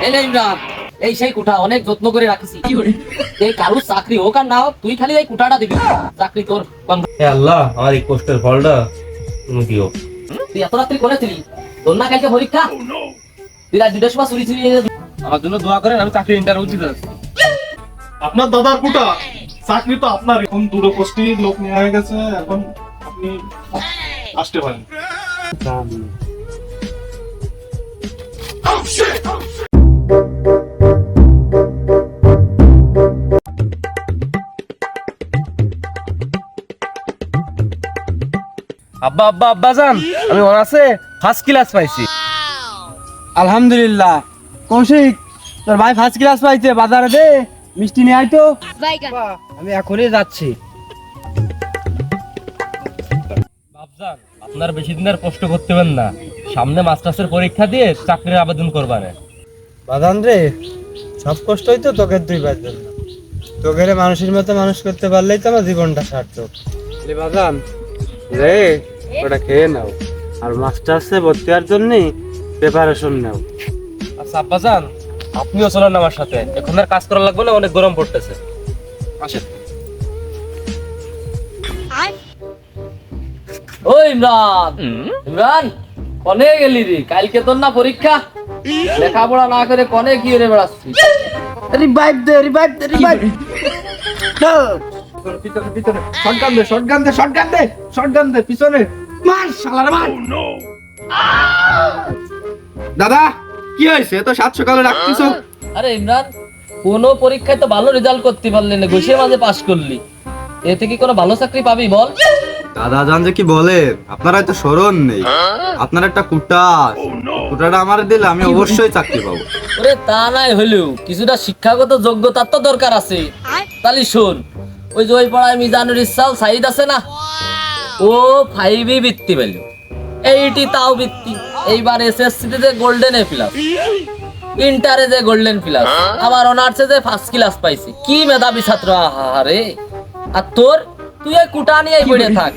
এই নে ইমরান, এই সেই কুঠা অনেক যত্ন করে রাখিছি। এই কারুর চাকরি হোক আর না হোক, তুই খালি এই কুঠাটা দিবি, চাকরি তোর। হে আল্লাহ, আমার এই কষ্টের ফলটা তুমি দিও। তুই এত রাত্রি করেছিলি, তোর না কালকে পরীক্ষা? তুই রাত 2টার সময় চুরি চুরি আমার জন্য দোয়া করেন, আমি চাকরি ইন্টারভিউ দিতে যাচ্ছি। আপনার দাদার কুটা চাকরি তো আপনার, এখন দুটো পোস্টে লোক নেওয়া হয়ে গেছে, এখন আপনি আসতে পারেন। আব্বা আব্বা আব্বা জান, আমি অনার্সে ফার্স্ট ক্লাস পাইছি। আলহামদুলিল্লাহ। কৌশিক, তোর ভাই ফার্স্ট ক্লাস পাইছে, বাজারে দে মিষ্টি নিয়ে আয় তো। আমি এখনই যাচ্ছি। বাপজান, আপনার বেশি দিন আর কষ্ট করতে হবে না, সামনে মাস্টার্সের পরীক্ষা দিয়ে চাকরির আবেদন করবানে। বাদান রে, সব কষ্টই তো তোকে দুই পাইছে না, তোকে মানুষের মতো মানুষ করতে পারলেই তো আমার জীবনটা সার্থক। বাদান রে, ওটা খেয়ে নাও, আর মাস্টার্সে ভর্তি হওয়ার জন্য প্রিপারেশন নাও। আচ্ছা আব্বা জান, আপনিও চলেন আমার সাথে, এখন আর কাজ করা লাগবে না, অনেক গরম পড়তেছে। আসেন। ও ইমরান, ইমরান কনে গেলি রে? কালকে তোর না পরীক্ষা, লেখাপড়া না করে কনে কি রে বেড়াচ্ছিস? রিভাইভ দে, রিভাইভ দে, রিভাইভ। পিছনে পিছনে শটগান দে, শটগান দে, শটগান দে, শটগান দে, পিছনে মার শালার মার। দাদা কি হয়েছে? তো 7 সকালে রাখতিস? আরে ইমরান, কোনো পরীক্ষায় তো ভালো রেজাল্ট করতে পারলি না, ঘুষের মাঝে পাস করলি, এতে কি কোনো ভালো চাকরি পাবি বল? দাদা জান যে কি বলে, আপনার হয়তো স্মরণ নেই, আপনার একটা কুটাটা আমার দিলে আমি অবশ্যই চাকরি পাবো। ওরে তা নাই হলেও কিছুটা শিক্ষাগত যোগ্যতার তো দরকার আছে। তাহলে শোন, ওই যে ওই পাড়ায় মিজানুর ইসলাম সাইদ আছে না, ও 5 বৃত্তি পেল, 80 তাও বৃত্তি, এইবার এসএসসি তে গোল্ডেন এ প্লাস, ইন্টারে যে গোল্ডেন প্লাস, আবার অনার্সে যে ফার্স্ট ক্লাস পাইছি। কি মেধাবী ছাত্র! আহারে! আর তোর, তুই এই কুটা নিয়েই পড়ে থাক,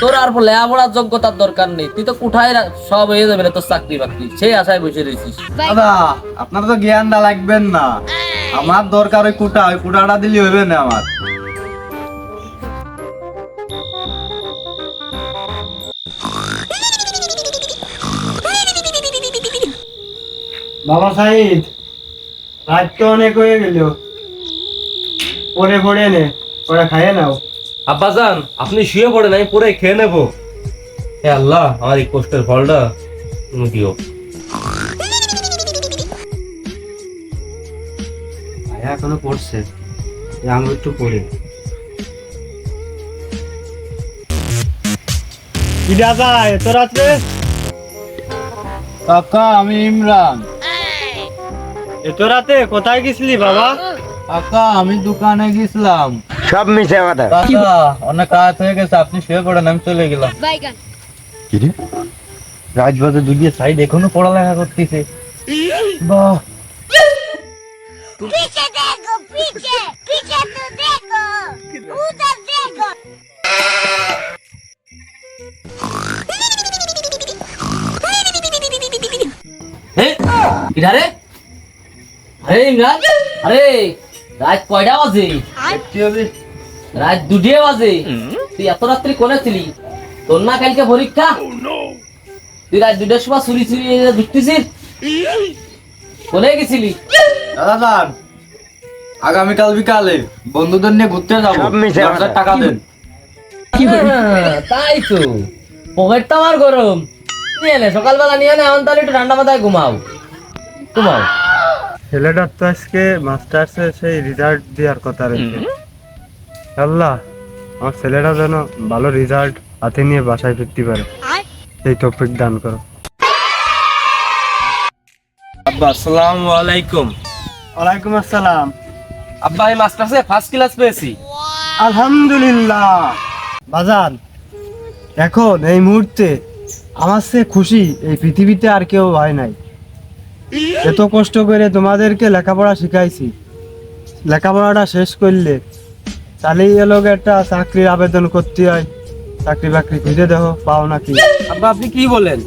তোর আর লেখাপড়ার যোগ্যতার দরকার নেই, তুই তো কুঠায় সব হয়ে যাবে তোর চাকরি বাকরি, সেই আশায় বসে রয়েছিস। দাদা আপনার তো জ্ঞানটা লাগবেন না, আমার দরকার ওই কুটাটা দিলে হইবে না আমার। বাবা সাইদ, রাত তো অনেক হয়ে গেল, পরে পড়ে নে, পরে খাইয়ে নাও। আব্বা জান, আপনি শুয়ে পড়েন, আমি পরে খেয়ে নেবো। হে আল্লাহ, আমার এই কষ্টের ফলটা তুমি দিও। ভাইয়া এখনো পড়ছে, আমি একটু পড়ি। কি দাদা এত রাত্রে? কাকা আমি ইমরান। এত রাতে কোথায় গেছিলি বাবা? কাকা আমি দোকানে গেছিলাম। সব মিশে কথা। কাকা অনেক রাত হয়ে গেছে, আপনি শুয়ে পড়েন, আমি চলে গেলাম। কি রে, রাজবাজার দুদিয়ে সাইড এখনো পড়ালেখা করতেছে। বাহ, पीछे देखो पीछे पीछे तो देखो उधर देखो কিরা রে? আরে ইমরান, আরে রাত কয়টা বাজে? রাত 2 বাজে। তুই এত রাত্রি কোনে ছিলি? তোর না কালকে পরীক্ষা? তুই রাত 2টার সময় চুরি চুরি ঢুকতেছিস, কোনে গেছিলি? দাদা জান, আগামীকাল বিকালে বন্ধুদের নিয়ে ঘুরতে যাবো, 10,000 টাকা দেন। তাই তো, পকেটটা আমার গরম। নিয়ে নে, সকালবেলা নিয়ে নে, এখন তাহলে একটু ঠান্ডা মাথায় ঘুমাও। ছেলেটার তো আজকে মাস্টার্সে সেই রেজাল্ট দেওয়ার কথা রয়েছে। আল্লাহ, আমার ছেলেটা যেন ভালো রেজাল্ট হাতে নিয়ে বাসায় ফিরতে পারে, সেই তৌফিক দান করো। আব্বা আসসালামু আলাইকুম। ওয়ালাইকুম আসসালাম। আব্বা, আমি মাস্টার্সে ফার্স্ট ক্লাস পেয়েছি। আলহামদুলিল্লাহ। বাজান, এখন এই মুহূর্তে আমার চেয়ে খুশি এই পৃথিবীতে আর কেউ হয় নাই। এত কষ্ট করে তোমাদেরকে লেখাপড়া শিখাইছি, লেখাপড়াটা শেষ করলে তাহলেই এলোক একটা চাকরির আবেদন করতে হয়, চাকরি বাকরি খুঁজে দেখো পাও নাকি। আব্বা আপনি কি বলেন?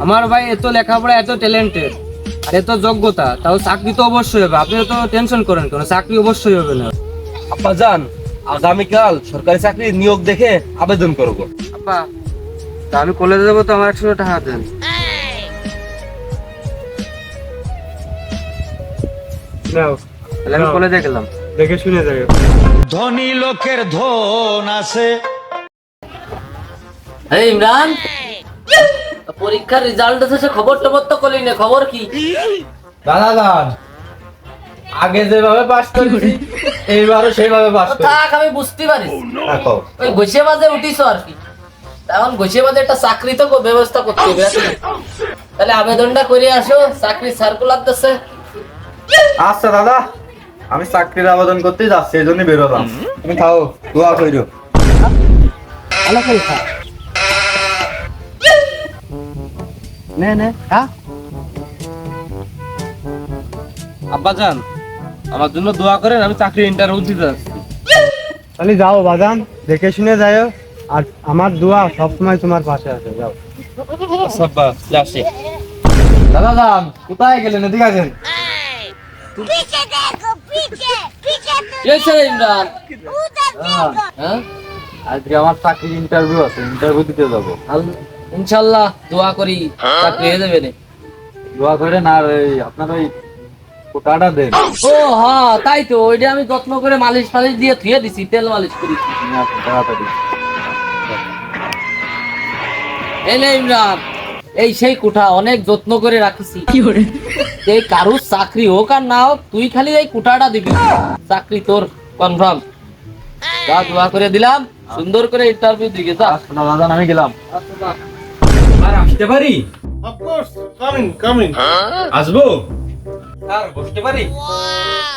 আমার ভাই এত লেখাপড়া, এত ট্যালেন্টেড, আরে তো যোগ্যতা, তাও চাকরি তো অবশ্যই হবে। আপনি তো টেনশন করেন কেন, চাকরি অবশ্যই হবে না। আব্বা যান, আগামীকাল সরকারি চাকরি নিয়োগ দেখে আবেদন করব। আব্বা, তা আমি কলেজে যাবো, তো আমার 100 টাকা দেন। নাও, তাহলে আমি কলেজে গেলাম। দেখে শুনে যাই। এই ইমরান, পরীক্ষার রেজাল্ট এসেছে, খবর টবর তো করলি না, খবর কি? দাদা যান, আগে যেভাবে পাস করেছি এইবারও সেইভাবে পাস করি। থাক, আমি বুঝতে পারি। দেখো ওই গোছে বাজে উঠিস আর কি, এখন গোছে বাজে একটা চাকরি তো ব্যবস্থা করতে হবে নাকি? তাহলে আবেদনটা করে আসো, চাকরি সার্কুলার দিচ্ছে। আচ্ছা দাদা, আমি চাকরির আবেদন করতে যাচ্ছি, এই জন্যই বেরোলাম। তুমি খাও, দোয়া কইরো। ভালো করে খা। নে নে খা। আব্বা যান, আমার জন্য দোয়া করেন, আমি চাকরি ইন্টারভিউ দিতে যাচ্ছি। তাহলে যাও বাজান, দেখে শুনে যাও। আর আমার দোয়া সবসময় তোমার পাশে আছে। যাও। আচ্ছা আব্বা, যাচ্ছি। দাদা যান, কোথায় গেলেন? এদিকে আসেন। पीछे देखो पीछे पीछे तो কি হয়েছে রে ইমরান? उधर देखो হ্যাঁ, আজকে আমার চাকরির ইন্টারভিউ আছে, ইন্টারভিউ দিতে যাবো। ইনশাল্লাহ দোয়া করি চাকরি হয়ে যাবে রে। দোয়া করেন, আর আপনার ওই কোটাটা দেন। ও হ্যাঁ, তাই তো, ওইটা আমি যত্ন করে মালিশ ফালিশ দিয়ে ধুয়ে দিছি, তেল মালিশ করি। নিয়ে আসুন তাড়াতাড়ি। এই নে ইমরান, এই সেই কোঠা অনেক যত্ন করে রাখিছি। এই কারুর চাকরি হোক আর না হোক, তুই খালি এই কোঠাটা দিবি, চাকরি তোর কনফার্ম। যা, দোয়া করে দিলাম, সুন্দর করে ইন্টারভিউ দিকে যা। দাদা যান, আমি গেলাম। আর আসতে পারি? Of course, coming. আসবো স্যার, বসতে পারি?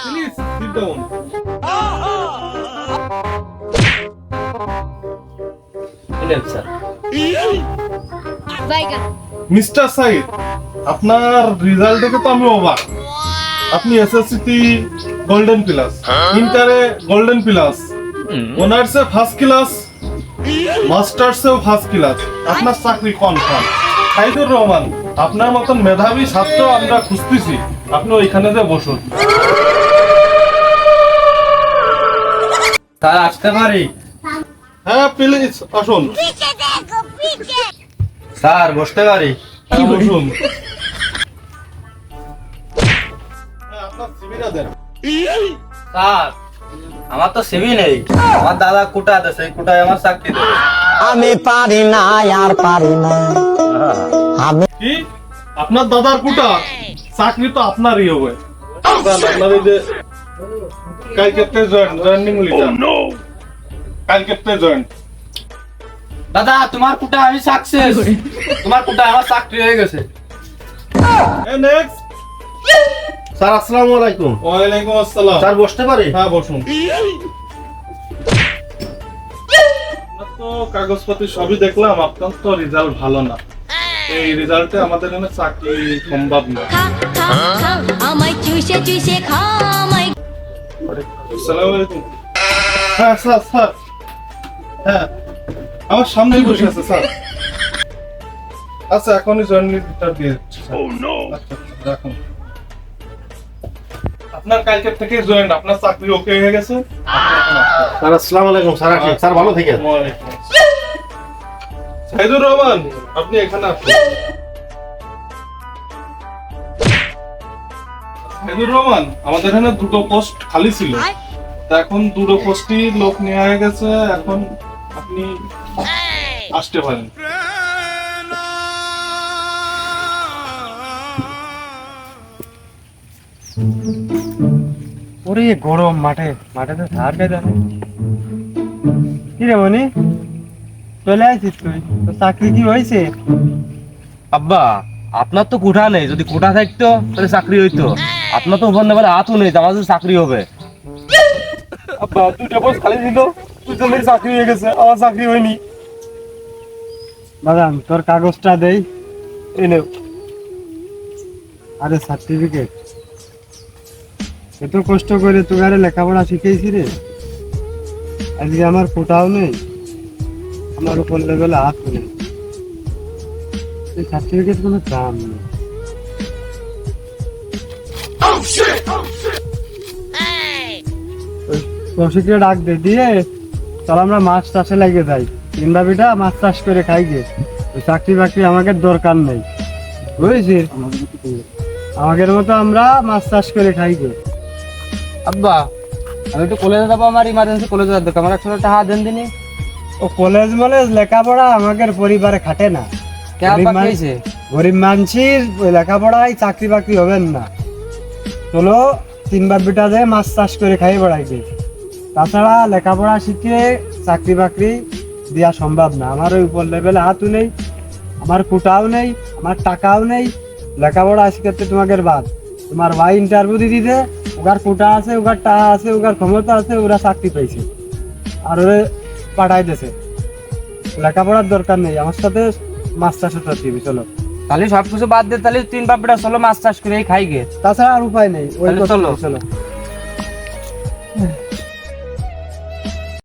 Please sit down. বলেন স্যার। बैगन মিস্টার সাইদ, আপনার রেজাল্ট দেখে তো আমি অবাক। আপনি এসএসসি গোল্ডেন প্লাস, ইন্টারে গোল্ডেন প্লাস, অনার্সে ফার্স্ট ক্লাস, মাস্টার্সেও ফার্স্ট ক্লাস। আপনার চাকরি কনফার্ম। সাইদুর রহমান, আপনার মতন মেধাবী ছাত্র আমরা খুঁজতেছি, আপনি ওইখানে যে বসুন। স্যার আসতে পারি? হ্যাঁ প্লিজ আসুন। पीछे देखो पीछे স্যার বসতে পারি? হ্যাঁ, বসুন। হ্যাঁ, আপনার সিভিটা দেন। স্যার, আমার তো সিভি নেই। আমার দাদা কোটা আছে, সেই কোটায় আমার চাকরি দেবে। আমি পারি না আর পারি না আমি কি আপনার দাদার কোটা? চাকরি তো আপনারই হবে। আপনার এই যে কালকে জয়েনিং লিটার, কালকে জয়েন। দাদা, তোমার কোটা আমি সাকসেস। তোমার কোটা আমার চাকরি হয়ে গেছে। নেক্সট। স্যার আসসালামু আলাইকুম। ওয়ালাইকুম আসসালাম। স্যার বসতে পারি? হ্যাঁ বসুন। আপনার তো কাগজপত্র সবই দেখলাম, আপনার তো রেজাল্ট ভালো না। এই রেজাল্টে আমাদের এখানে চাকরি সম্ভব না। खा खा खा আমায় চুষে চুষে খা আমায় আসসালামু আলাইকুম। হ্যাঁ স্যার, হ্যাঁ আমার সামনেই বসে আছে স্যার। আচ্ছা, এখনই জয়েনিং লেটার দিয়ে দিচ্ছি, স্যার। আচ্ছা, রাখুন। আপনার কালকে থেকে জয়েন, আপনার চাকরি ওকে হয়ে গেছে। আপনি এখন আসতে পারেন। স্যার আসসালামু আলাইকুম। স্যার আসি। স্যার ভালো থেকে। ওয়ালাইকুম আসসালাম। সাইদুর রহমান, আপনি এখানে আসুন। সাইদুর রহমান, আমাদের এখানে দুটো পোস্ট খালি ছিল, তা এখন দুটো পোস্টই লোক নেওয়া হয়ে গেছে। এখন আপনি আসতে পারেন। ওরে গরম, মাঠে তো ধার খাই জানে। কি রে মনি, চলে আসিস তুই? তো চাকরি কি হয়েছে? আব্বা, আপনার তো কোঠা নেই, যদি কোঠা থাকতো তাহলে চাকরি হইতো। আপনার তো ওখানে বলে হাতও নেই, আমার যদি চাকরি হবে। আব্বা, দুটো পোস্ট খালি ছিল, দুজনের চাকরি হয়ে গেছে, আমার চাকরি হয়নি। বাজান, তোর কাগজটা দেই। এনে আরে সার্টিফিকেট, এত কষ্ট করে তোকে লেখাপড়া শিখেছি রে, আজকে আমার কোটাও নেই, আমার উপর লেভেলে হাত নেই। এই সার্টিফিকেট কোনো দাম নেই। কৌশিককে ডাক দিয়ে চল আমরা মাছ চাষে লাগিয়ে যাই, তিন ভাবিটা মাছ চাষ করে খাই গে। ওই চাকরি বাকরি আমাদের দরকার নেই, বুঝেছিস? আমাদের মতো আমরা মাছ চাষ করে খাই গে। আব্বা আমি একটু কলেজে যাবো, আমার ইমার্জেন্সি কলেজে যাবো, আমার 100 টাকা দেন দিনি। ও কলেজ মলেজ লেখাপড়া আমাদের পরিবারে খাটে না। কে আব্বা কি হয়েছে? গরিব মানুষের ওই লেখাপড়ায় চাকরি বাকরি হবেন না। চলো তিন ভাবিটা যায় মাছ চাষ করে খাই বেড়াইবে। তাছাড়া লেখাপড়া শিখে চাকরি বাকরি দেওয়া সম্ভব না। আমার ওই উপর লেভেলে হাতও নেই, আমার কুটাও নেই, আমার টাকাও নেই। লেখাপড়া শিখাতে তোমাদের বাদ। তোমার ভাই ইন্টারভিউ দিতে, ওগার কুটা আছে, ওগার টাকা আছে, ওগার ক্ষমতা আছে, ওরা চাকরি পাইছে আর ওরে পাঠাই দিয়েছে। লেখাপড়ার দরকার নেই, আমার সাথে মাছ চাষে দিবি। চলো তাহলে সবকিছু বাদ দে, তাহলে তিন বাপটা চলো মাছ চাষ করে খাই গে। তাছাড়া আর উপায় নেই। ওই তাহলে করতে চলো। হবে, চলো।